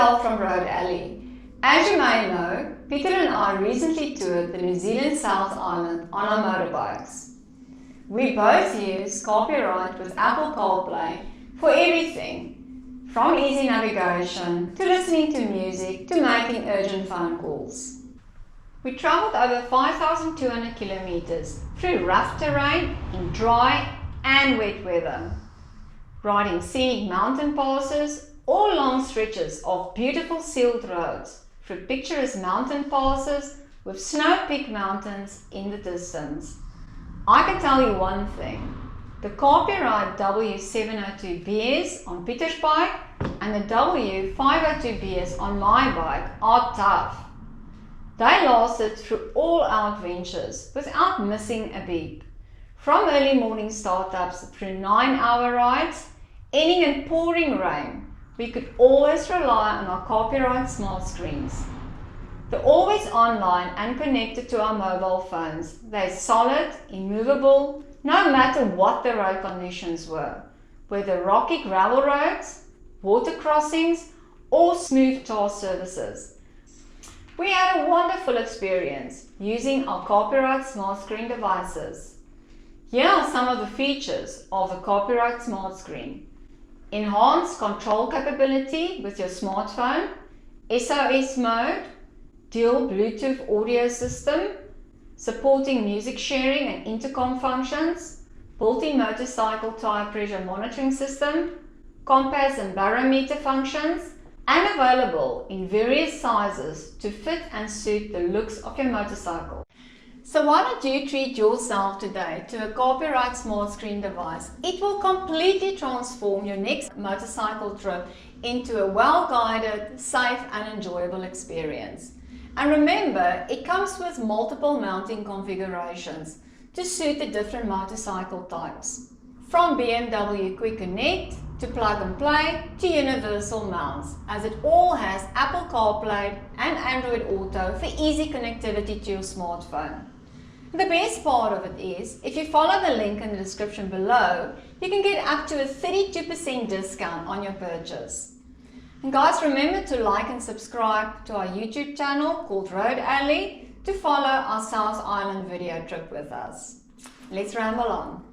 Adele from Road Alley. As you may know, Pieter and I recently toured the New Zealand South Island on our motorbikes. We both use Carpuride with Apple CarPlay for everything, from easy navigation to listening to music to making urgent phone calls. We travelled over 5,200 kilometers through rough terrain in dry and wet weather, riding scenic mountain passes or long stretches of beautiful sealed roads through picturesque mountain passes with snow-peaked mountains in the distance. I can tell you one thing, the Carpuride W702BS on Pieter's bike and the W502BS on my bike are tough. They lasted through all our adventures without missing a beat. From early morning startups through 9-hour rides, ending in pouring rain, we could always rely on our Carpuride smart screens. They're always online and connected to our mobile phones. They're solid, immovable, no matter what the road conditions were, whether rocky gravel roads, water crossings, or smooth tar surfaces. We had a wonderful experience using our Carpuride smart screen devices. Here are some of the features of the Carpuride smart screen. Enhanced control capability with your smartphone, SOS mode, dual Bluetooth audio system, supporting music sharing and intercom functions, built-in motorcycle tire pressure monitoring system, compass and barometer functions, and available in various sizes to fit and suit the looks of your motorcycle. So why don't you treat yourself today to a Carpuride smart screen device? It will completely transform your next motorcycle trip into a well-guided, safe and enjoyable experience. And remember, it comes with multiple mounting configurations to suit the different motorcycle types. From BMW Quick Connect to plug and play to universal mounts, as it all has Apple CarPlay and Android Auto for easy connectivity to your smartphone. The best part of it is, if you follow the link in the description below, you can get up to a 32% discount on your purchase. And guys, remember to like and subscribe to our YouTube channel called Road Alley to follow our South Island video trip with us. Let's ramble on.